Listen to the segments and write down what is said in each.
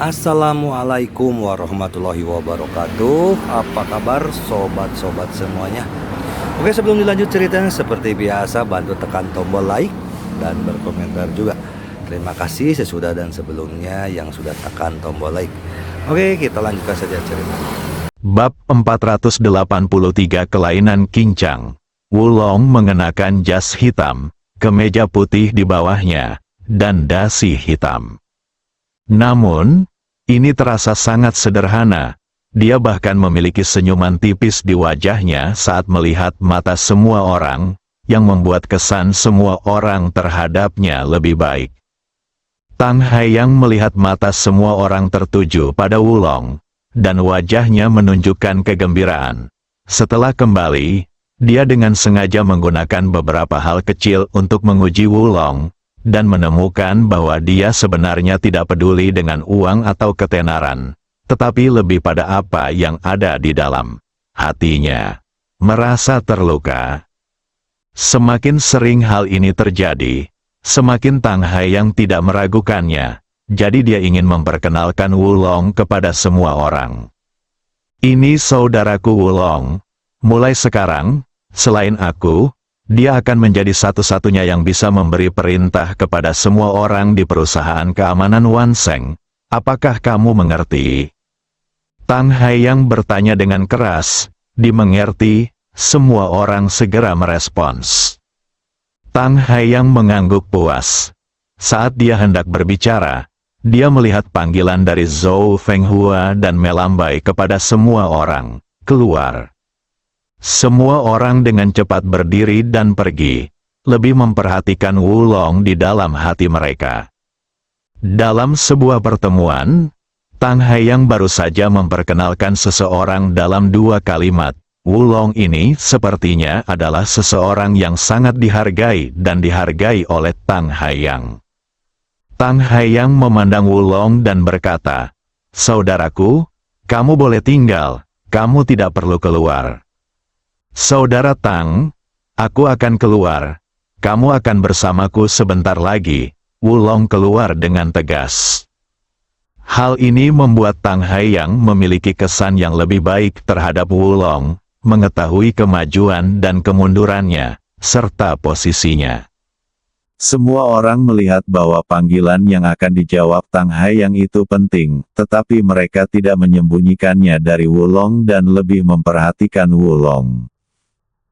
Assalamualaikum warahmatullahi wabarakatuh. Apa kabar sobat-sobat semuanya? Oke, sebelum dilanjut ceritanya, seperti biasa bantu tekan tombol like dan berkomentar juga. Terima kasih sesudah dan sebelumnya yang sudah tekan tombol like. Oke, kita lanjutkan saja ceritanya. Bab 483 Kelainan Kincang. Wulong mengenakan jas hitam, kemeja putih di bawahnya, dan dasi hitam. Namun, ini terasa sangat sederhana. Dia bahkan memiliki senyuman tipis di wajahnya saat melihat mata semua orang, yang membuat kesan semua orang terhadapnya lebih baik. Tang Haiyang melihat mata semua orang tertuju pada Wulong, dan wajahnya menunjukkan kegembiraan. Setelah kembali, dia dengan sengaja menggunakan beberapa hal kecil untuk menguji Wulong, dan menemukan bahwa dia sebenarnya tidak peduli dengan uang atau ketenaran, tetapi lebih pada apa yang ada di dalam hatinya. Merasa terluka. Semakin sering hal ini terjadi, semakin Tang Haiyang tidak meragukannya, jadi dia ingin memperkenalkan Wulong kepada semua orang. Ini saudaraku Wulong. Mulai sekarang, selain aku, dia akan menjadi satu-satunya yang bisa memberi perintah kepada semua orang di perusahaan keamanan Wanseng. Apakah kamu mengerti? Tang Haiyang bertanya dengan keras. Dimengerti, semua orang segera merespons. Tang Haiyang mengangguk puas. Saat dia hendak berbicara, dia melihat panggilan dari Zhou Fenghua dan melambai kepada semua orang, keluar. Semua orang dengan cepat berdiri dan pergi, lebih memperhatikan Wulong di dalam hati mereka. Dalam sebuah pertemuan, Tang Haiyang baru saja memperkenalkan seseorang dalam 2 kalimat. Wulong ini sepertinya adalah seseorang yang sangat dihargai dan dihargai oleh Tang Haiyang. Tang Haiyang memandang Wulong dan berkata, "Saudaraku, kamu boleh tinggal, kamu tidak perlu keluar." "Saudara Tang, aku akan keluar. Kamu akan bersamaku sebentar lagi." Wulong keluar dengan tegas. Hal ini membuat Tang Haiyang memiliki kesan yang lebih baik terhadap Wulong, mengetahui kemajuan dan kemundurannya, serta posisinya. Semua orang melihat bahwa panggilan yang akan dijawab Tang Haiyang itu penting, tetapi mereka tidak menyembunyikannya dari Wulong dan lebih memperhatikan Wulong.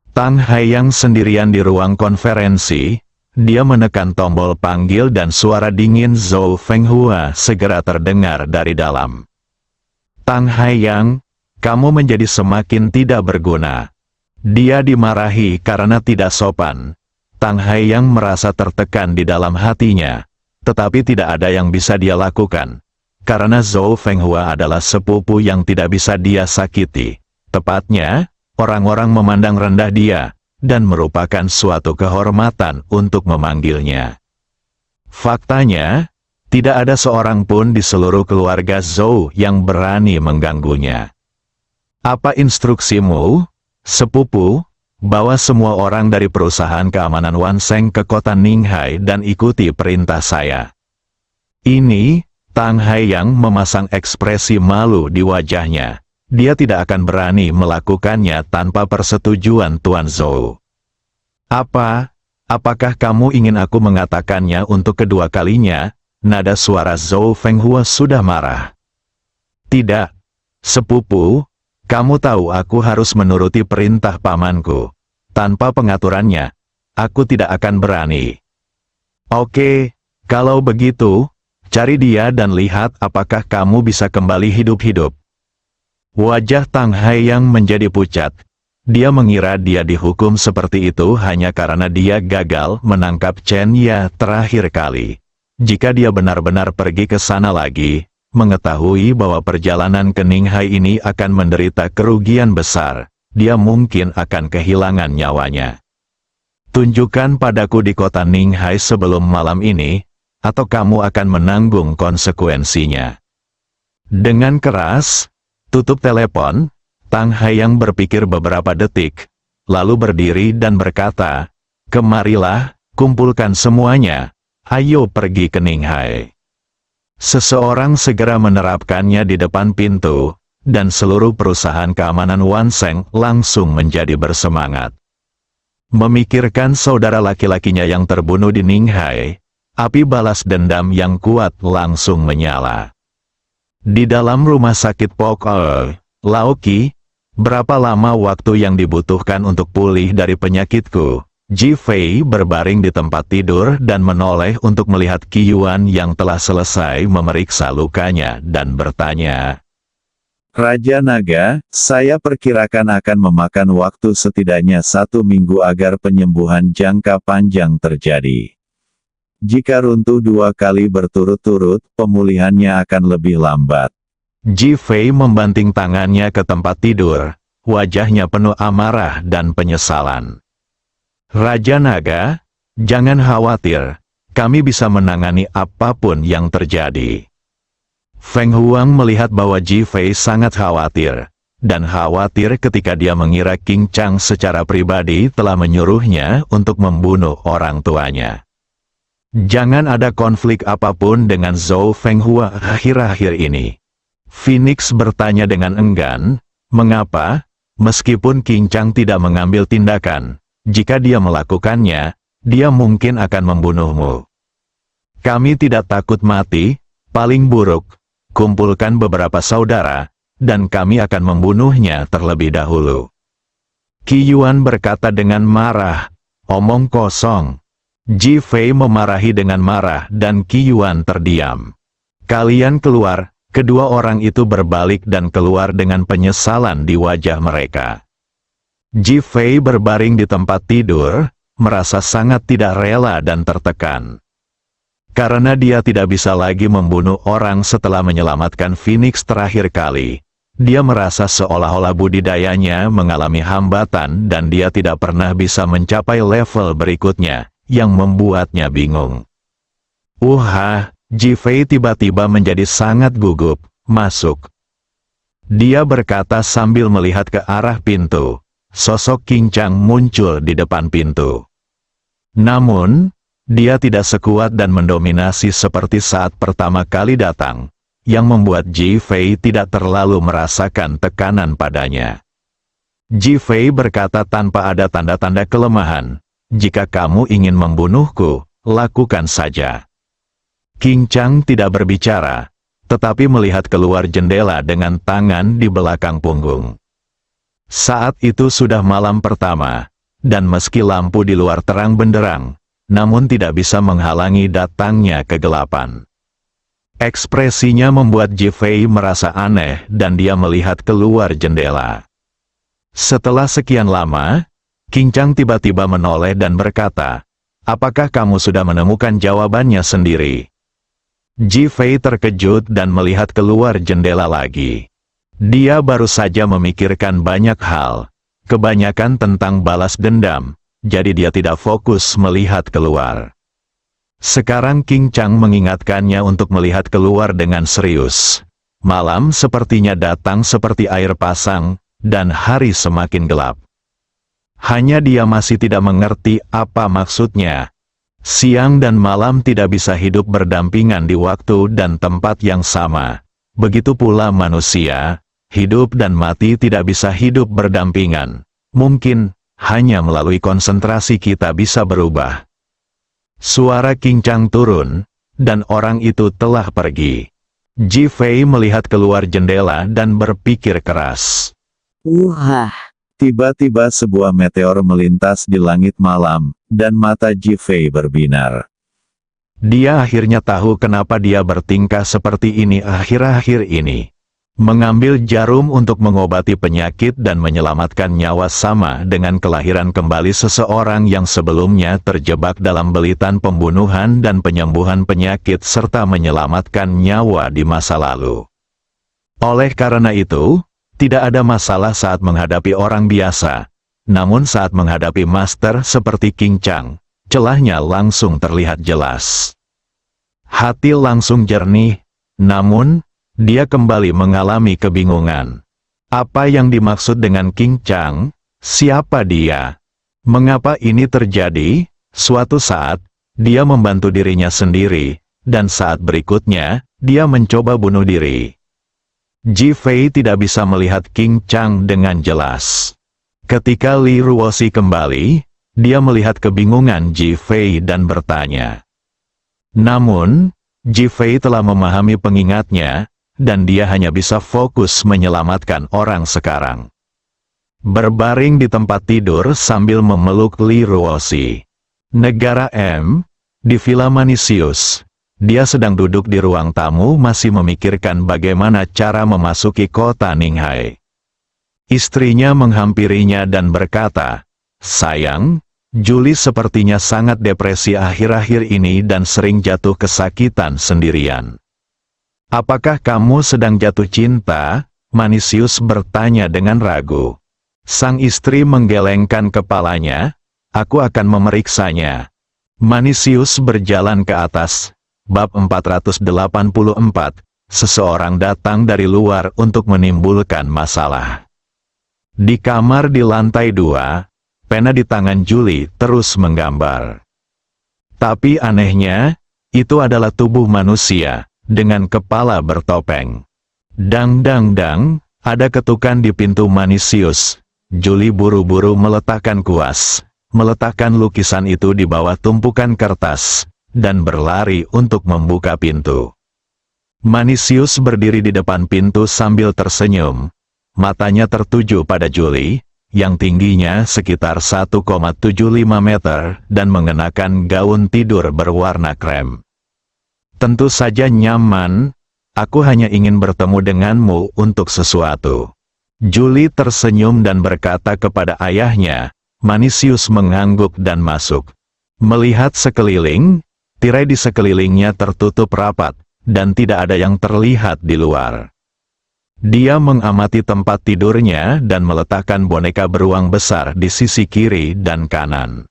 Tang Haiyang sendirian di ruang konferensi, dia menekan tombol panggil dan suara dingin Zhou Fenghua segera terdengar dari dalam. "Tang Haiyang, kamu menjadi semakin tidak berguna." Dia dimarahi karena tidak sopan. Tang Haiyang merasa tertekan di dalam hatinya, tetapi tidak ada yang bisa dia lakukan, karena Zhou Fenghua adalah sepupu yang tidak bisa dia sakiti. Tepatnya, orang-orang memandang rendah dia, dan merupakan suatu kehormatan untuk memanggilnya. Faktanya, tidak ada seorang pun di seluruh keluarga Zhou yang berani mengganggunya. "Apa instruksimu, sepupu?" "Bawa semua orang dari perusahaan keamanan Wanseng ke kota Ninghai dan ikuti perintah saya." Ini, Tang Haiyang memasang ekspresi malu di wajahnya. Dia tidak akan berani melakukannya tanpa persetujuan Tuan Zhou. Apakah kamu ingin aku mengatakannya untuk kedua kalinya?" Nada suara Zhou Fenghua sudah marah. "Tidak, sepupu, kamu tahu aku harus menuruti perintah pamanku. Tanpa pengaturannya, aku tidak akan berani." "Oke, kalau begitu, cari dia dan lihat apakah kamu bisa kembali hidup-hidup." Wajah Tang Haiyang menjadi pucat. Dia mengira dia dihukum seperti itu hanya karena dia gagal menangkap Chen Ya terakhir kali. Jika dia benar-benar pergi ke sana lagi, mengetahui bahwa perjalanan ke Ninghai ini akan menderita kerugian besar, dia mungkin akan kehilangan nyawanya. "Tunjukkan padaku di kota Ninghai sebelum malam ini, atau kamu akan menanggung konsekuensinya." Dengan keras, tutup telepon, Tang Haiyang berpikir beberapa detik, lalu berdiri dan berkata, "Kemarilah, kumpulkan semuanya, ayo pergi ke Ninghai." Seseorang segera menerapkannya di depan pintu, dan seluruh perusahaan keamanan Wanseng langsung menjadi bersemangat. Memikirkan saudara laki-lakinya yang terbunuh di Ninghai, api balas dendam yang kuat langsung menyala. Di dalam rumah sakit Pokol, Laoki, berapa lama waktu yang dibutuhkan untuk pulih dari penyakitku? Ji Fei berbaring di tempat tidur dan menoleh untuk melihat Qi Yuan yang telah selesai memeriksa lukanya dan bertanya. Raja Naga, saya perkirakan akan memakan waktu setidaknya 1 minggu agar penyembuhan jangka panjang terjadi. Jika runtuh 2 kali berturut-turut, pemulihannya akan lebih lambat. Ji Fei membanting tangannya ke tempat tidur, wajahnya penuh amarah dan penyesalan. Raja Naga, jangan khawatir, kami bisa menangani apapun yang terjadi. Feng Huang melihat bahwa Ji Fei sangat khawatir, dan khawatir ketika dia mengira Qing Chang secara pribadi telah menyuruhnya untuk membunuh orang tuanya. Jangan ada konflik apapun dengan Zhou Fenghua akhir-akhir ini. Phoenix bertanya dengan enggan, mengapa, meskipun Qing Chang tidak mengambil tindakan, jika dia melakukannya, dia mungkin akan membunuhmu. Kami tidak takut mati, paling buruk, kumpulkan beberapa saudara, dan kami akan membunuhnya terlebih dahulu. Qi Yuan berkata dengan marah, omong kosong. Ji Fei memarahi dengan marah dan Qi Yuan terdiam. Kalian keluar, kedua orang itu berbalik dan keluar dengan penyesalan di wajah mereka. Ji Fei berbaring di tempat tidur, merasa sangat tidak rela dan tertekan. Karena dia tidak bisa lagi membunuh orang setelah menyelamatkan Phoenix terakhir kali, dia merasa seolah-olah budidayanya mengalami hambatan dan dia tidak pernah bisa mencapai level berikutnya, yang membuatnya bingung. Ji Fei tiba-tiba menjadi sangat gugup, masuk. Dia berkata sambil melihat ke arah pintu. Sosok Qing Chang muncul di depan pintu. Namun, dia tidak sekuat dan mendominasi seperti saat pertama kali datang, yang membuat Ji Fei tidak terlalu merasakan tekanan padanya. Ji Fei berkata tanpa ada tanda-tanda kelemahan, jika kamu ingin membunuhku, lakukan saja. Qing Chang tidak berbicara, tetapi melihat keluar jendela dengan tangan di belakang punggung. Saat itu sudah malam pertama, dan meski lampu di luar terang benderang, namun tidak bisa menghalangi datangnya kegelapan. Ekspresinya membuat Ji Fei merasa aneh dan dia melihat keluar jendela. Setelah sekian lama, Qing Chang tiba-tiba menoleh dan berkata, apakah kamu sudah menemukan jawabannya sendiri? Ji Fei terkejut dan melihat keluar jendela lagi. Dia baru saja memikirkan banyak hal, kebanyakan tentang balas dendam, jadi dia tidak fokus melihat keluar. Sekarang Qing Chang mengingatkannya untuk melihat keluar dengan serius. Malam sepertinya datang seperti air pasang, dan hari semakin gelap. Hanya dia masih tidak mengerti apa maksudnya. Siang dan malam tidak bisa hidup berdampingan di waktu dan tempat yang sama. Begitu pula manusia. Hidup dan mati tidak bisa hidup berdampingan. Mungkin, hanya melalui konsentrasi kita bisa berubah. Suara Qing Chang turun, dan orang itu telah pergi. Ji Fei melihat keluar jendela dan berpikir keras. Tiba-tiba sebuah meteor melintas di langit malam, dan mata Ji Fei berbinar. Dia akhirnya tahu kenapa dia bertingkah seperti ini akhir-akhir ini. Mengambil jarum untuk mengobati penyakit dan menyelamatkan nyawa sama dengan kelahiran kembali seseorang yang sebelumnya terjebak dalam belitan pembunuhan dan penyembuhan penyakit serta menyelamatkan nyawa di masa lalu. Oleh karena itu, tidak ada masalah saat menghadapi orang biasa, namun saat menghadapi master seperti Qing Chang, celahnya langsung terlihat jelas. Hati langsung jernih, namun, dia kembali mengalami kebingungan. Apa yang dimaksud dengan Qing Chang? Siapa dia? Mengapa ini terjadi? Suatu saat, dia membantu dirinya sendiri, dan saat berikutnya, dia mencoba bunuh diri. Ji Fei tidak bisa melihat King Chang dengan jelas. Ketika Li Ruoxi kembali, dia melihat kebingungan Ji Fei dan bertanya. Namun, Ji Fei telah memahami pengingatnya, dan dia hanya bisa fokus menyelamatkan orang sekarang. Berbaring di tempat tidur sambil memeluk Li Ruoxi. Negara M, di Villa Manisius. Dia sedang duduk di ruang tamu masih memikirkan bagaimana cara memasuki kota Ninghai. Istrinya menghampirinya dan berkata, "Sayang, Julie sepertinya sangat depresi akhir-akhir ini dan sering jatuh kesakitan sendirian. Apakah kamu sedang jatuh cinta?" Manisius bertanya dengan ragu. Sang istri menggelengkan kepalanya, "Aku akan memeriksanya." Manisius berjalan ke atas. Bab 484, seseorang datang dari luar untuk menimbulkan masalah. Di kamar di lantai 2, pena di tangan Julie terus menggambar. Tapi anehnya, itu adalah tubuh manusia, dengan kepala bertopeng. Dang dang dang, ada ketukan di pintu Manisius. Julie buru-buru meletakkan kuas, meletakkan lukisan itu di bawah tumpukan kertas, dan berlari untuk membuka pintu. Manisius berdiri di depan pintu sambil tersenyum. Matanya tertuju pada Julie, yang tingginya sekitar 1,75 meter, dan mengenakan gaun tidur berwarna krem. "Tentu saja nyaman, aku hanya ingin bertemu denganmu untuk sesuatu." Julie tersenyum dan berkata kepada ayahnya. Manisius mengangguk dan masuk. Melihat sekeliling, tirai di sekelilingnya tertutup rapat, dan tidak ada yang terlihat di luar. Dia mengamati tempat tidurnya dan meletakkan boneka beruang besar di sisi kiri dan kanan.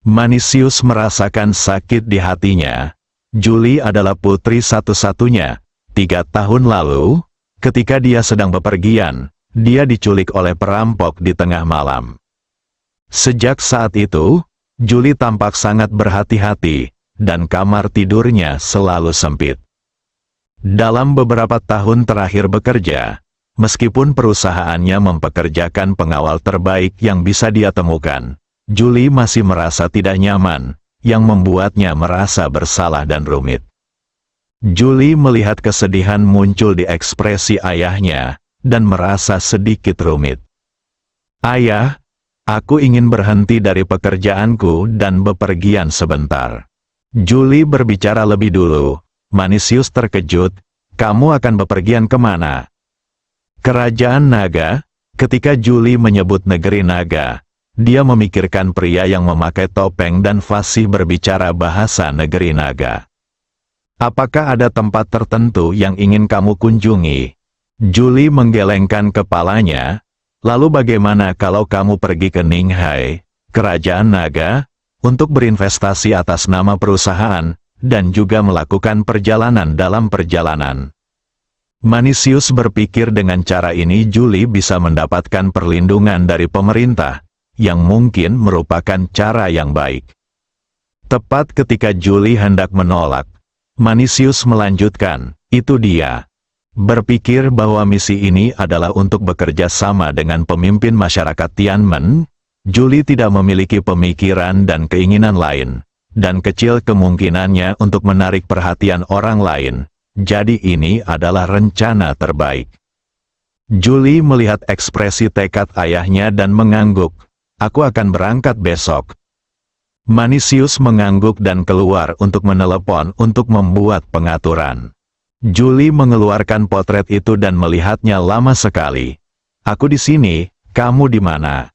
Manisius merasakan sakit di hatinya. Julie adalah putri satu-satunya. 3 tahun lalu, ketika dia sedang bepergian, dia diculik oleh perampok di tengah malam. Sejak saat itu, Julie tampak sangat berhati-hati, dan kamar tidurnya selalu sempit. Dalam beberapa tahun terakhir bekerja, meskipun perusahaannya mempekerjakan pengawal terbaik yang bisa dia temukan, Julie masih merasa tidak nyaman, yang membuatnya merasa bersalah dan rumit. Julie melihat kesedihan muncul di ekspresi ayahnya, dan merasa sedikit rumit. "Ayah, aku ingin berhenti dari pekerjaanku dan bepergian sebentar." Julie berbicara lebih dulu. Manisius terkejut, "Kamu akan bepergian kemana?" "Kerajaan Naga." Ketika Julie menyebut negeri Naga, dia memikirkan pria yang memakai topeng dan fasih berbicara bahasa negeri Naga. "Apakah ada tempat tertentu yang ingin kamu kunjungi?" Julie menggelengkan kepalanya. "Lalu bagaimana kalau kamu pergi ke Ninghai, Kerajaan Naga, untuk berinvestasi atas nama perusahaan, dan juga melakukan perjalanan dalam perjalanan?" Manisius berpikir dengan cara ini Julie bisa mendapatkan perlindungan dari pemerintah, yang mungkin merupakan cara yang baik. Tepat ketika Julie hendak menolak, Manisius melanjutkan, "Itu dia." Berpikir bahwa misi ini adalah untuk bekerja sama dengan pemimpin masyarakat Tianmen, Julie tidak memiliki pemikiran dan keinginan lain, dan kecil kemungkinannya untuk menarik perhatian orang lain, jadi ini adalah rencana terbaik. Julie melihat ekspresi tekad ayahnya dan mengangguk, "Aku akan berangkat besok." Manisius mengangguk dan keluar untuk menelepon untuk membuat pengaturan. Julie mengeluarkan potret itu dan melihatnya lama sekali. "Aku di sini, kamu di mana?"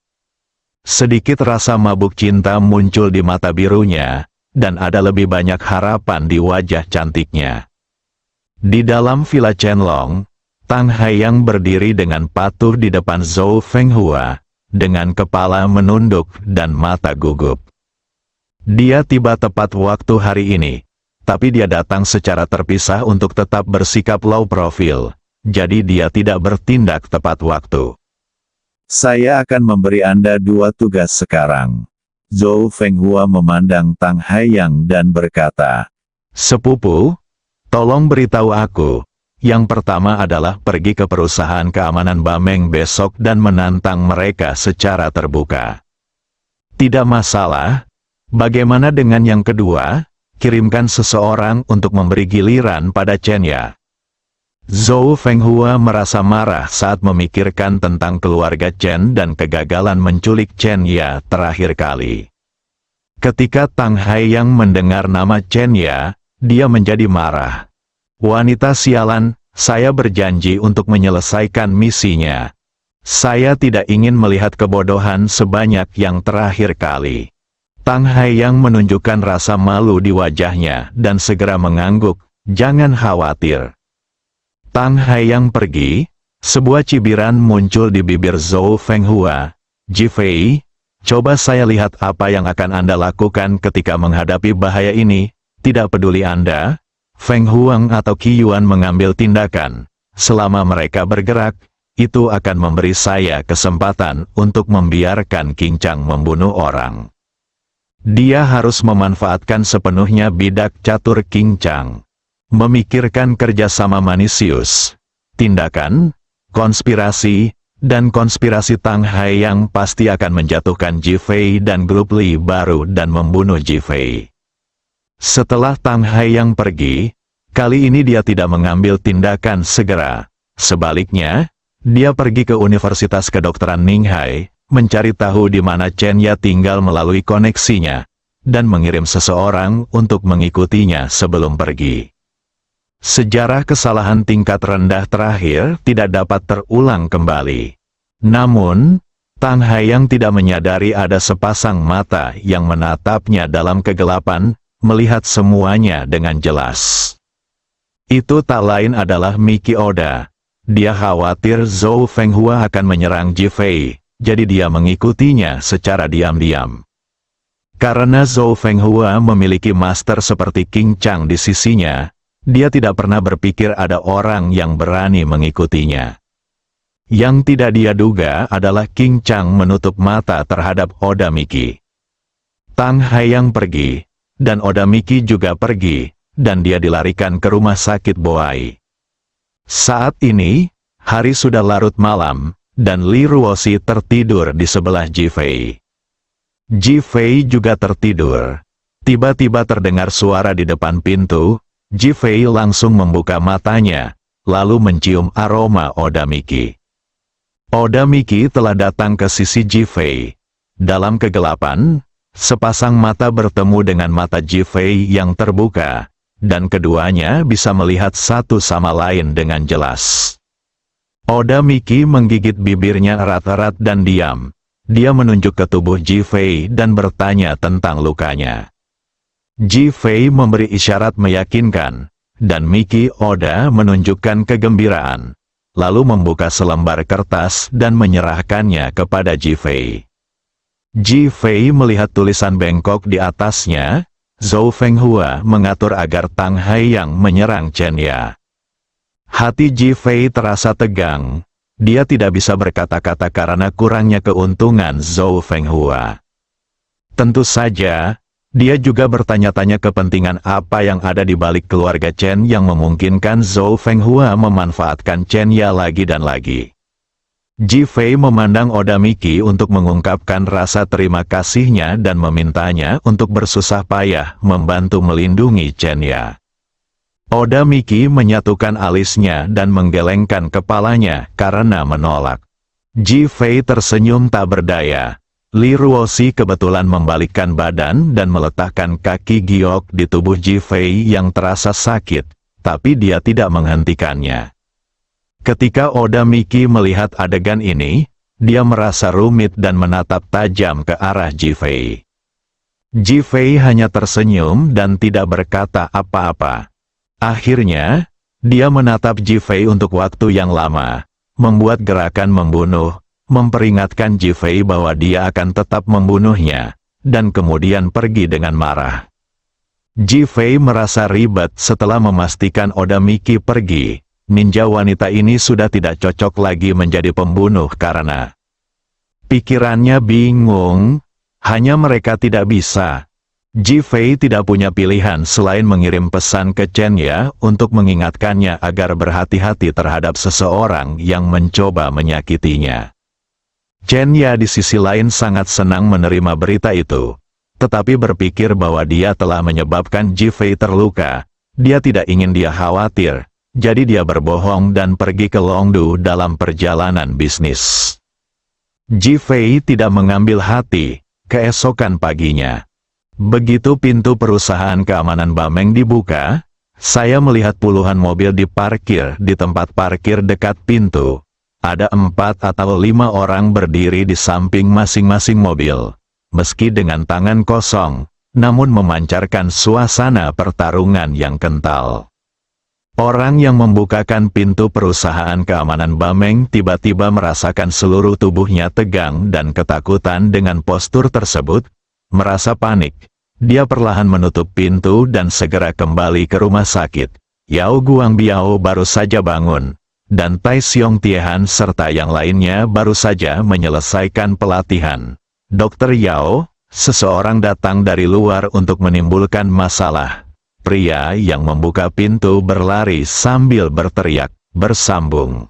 Sedikit rasa mabuk cinta muncul di mata birunya, dan ada lebih banyak harapan di wajah cantiknya. Di dalam Villa Chenlong, Tang Haiyang berdiri dengan patuh di depan Zhou Fenghua, dengan kepala menunduk dan mata gugup. Dia tiba tepat waktu hari ini, tapi dia datang secara terpisah untuk tetap bersikap low profile, jadi dia tidak bertindak tepat waktu. "Saya akan memberi Anda 2 tugas sekarang." Zhou Fenghua memandang Tang Haiyang dan berkata, Sepupu, tolong beritahu aku. Yang pertama adalah pergi ke perusahaan keamanan Bameng besok dan menantang mereka secara terbuka. Tidak masalah. Bagaimana dengan yang kedua? Kirimkan seseorang untuk memberi giliran pada Chen Ya. Zhou Fenghua merasa marah saat memikirkan tentang keluarga Chen dan kegagalan menculik Chen Ya terakhir kali. Ketika Tang Haiyang mendengar nama Chen Ya, dia menjadi marah. Wanita sialan, saya berjanji untuk menyelesaikan misinya. Saya tidak ingin melihat kebodohan sebanyak yang terakhir kali. Tang Haiyang menunjukkan rasa malu di wajahnya dan segera mengangguk, jangan khawatir. Tang Haiyang pergi, sebuah cibiran muncul di bibir Zhou Fenghua. Ji Fei, coba saya lihat apa yang akan Anda lakukan ketika menghadapi bahaya ini, tidak peduli Anda. Feng Huang atau Qi Yuan mengambil tindakan. Selama mereka bergerak, itu akan memberi saya kesempatan untuk membiarkan King Chang membunuh orang. Dia harus memanfaatkan sepenuhnya bidak catur King Chang. Memikirkan kerjasama manisius, tindakan, konspirasi, dan konspirasi Tang Haiyang pasti akan menjatuhkan Ji Fei dan grup Li baru dan membunuh Ji Fei. Setelah Tang Haiyang pergi, kali ini dia tidak mengambil tindakan segera. Sebaliknya, dia pergi ke Universitas Kedokteran Ninghai, mencari tahu di mana Chen Ya tinggal melalui koneksinya, dan mengirim seseorang untuk mengikutinya sebelum pergi. Sejarah kesalahan tingkat rendah terakhir tidak dapat terulang kembali. Namun, Tang Haiyang tidak menyadari ada sepasang mata yang menatapnya dalam kegelapan, melihat semuanya dengan jelas. Itu tak lain adalah Miki Oda. Dia khawatir Zhou Fenghua akan menyerang Ji Fei, jadi dia mengikutinya secara diam-diam. Karena Zhou Fenghua memiliki master seperti King Chang di sisinya, dia tidak pernah berpikir ada orang yang berani mengikutinya. Yang tidak dia duga adalah King Chang menutup mata terhadap Oda Miki. Tang Haiyang pergi, dan Oda Miki juga pergi, dan dia dilarikan ke rumah sakit Boai. Saat ini, hari sudah larut malam, dan Li Ruoxi tertidur di sebelah Ji Fei. Ji Fei juga tertidur. Tiba-tiba terdengar suara di depan pintu, Ji Fei langsung membuka matanya, lalu mencium aroma Oda Miki. Oda Miki telah datang ke sisi Ji Fei. Dalam kegelapan, sepasang mata bertemu dengan mata Ji Fei yang terbuka, dan keduanya bisa melihat satu sama lain dengan jelas. Oda Miki menggigit bibirnya erat-erat dan diam. Dia menunjuk ke tubuh Ji Fei dan bertanya tentang lukanya. Ji Fei memberi isyarat meyakinkan, dan Miki Oda menunjukkan kegembiraan, lalu membuka selembar kertas dan menyerahkannya kepada Ji Fei. Ji Fei melihat tulisan bengkok di atasnya. Zhou Fenghua mengatur agar Tang Haiyang menyerang Chen Ya. Hati Ji Fei terasa tegang. Dia tidak bisa berkata-kata karena kurangnya keuntungan Zhou Fenghua. Tentu saja, dia juga bertanya-tanya kepentingan apa yang ada di balik keluarga Chen yang memungkinkan Zhou Fenghua memanfaatkan Chen Ya lagi dan lagi. Ji Fei memandang Oda Miki untuk mengungkapkan rasa terima kasihnya dan memintanya untuk bersusah payah membantu melindungi Chen Ya. Oda Miki menyatukan alisnya dan menggelengkan kepalanya karena menolak. Ji Fei tersenyum tak berdaya. Li Ruoxi kebetulan membalikkan badan dan meletakkan kaki giok di tubuh Ji Fei yang terasa sakit, tapi dia tidak menghentikannya. Ketika Oda Miki melihat adegan ini, dia merasa rumit dan menatap tajam ke arah Ji Fei. Ji Fei hanya tersenyum dan tidak berkata apa-apa. Akhirnya, dia menatap Ji Fei untuk waktu yang lama, membuat gerakan membunuh, memperingatkan Ji Fei bahwa dia akan tetap membunuhnya, dan kemudian pergi dengan marah. Ji Fei merasa ribet setelah memastikan Oda Miki pergi. Ninja wanita ini sudah tidak cocok lagi menjadi pembunuh karena pikirannya bingung, hanya mereka tidak bisa. Ji Fei tidak punya pilihan selain mengirim pesan ke Chen Ya untuk mengingatkannya agar berhati-hati terhadap seseorang yang mencoba menyakitinya. Chen Ya di sisi lain sangat senang menerima berita itu, tetapi berpikir bahwa dia telah menyebabkan Ji Fei terluka. Dia tidak ingin dia khawatir, jadi dia berbohong dan pergi ke Longdu dalam perjalanan bisnis. Ji Fei tidak mengambil hati. Keesokan paginya, begitu pintu perusahaan keamanan Bameng dibuka, saya melihat puluhan mobil diparkir di tempat parkir dekat pintu. Ada 4 atau 5 orang berdiri di samping masing-masing mobil, meski dengan tangan kosong, namun memancarkan suasana pertarungan yang kental. Orang yang membukakan pintu perusahaan keamanan Bameng tiba-tiba merasakan seluruh tubuhnya tegang dan ketakutan dengan postur tersebut. Merasa panik, dia perlahan menutup pintu dan segera kembali ke rumah sakit. Yao Guangbiao baru saja bangun, dan Tai Xiong Tiehan serta yang lainnya baru saja menyelesaikan pelatihan. Dokter Yao, seseorang datang dari luar untuk menimbulkan masalah. Pria yang membuka pintu berlari sambil berteriak, bersambung.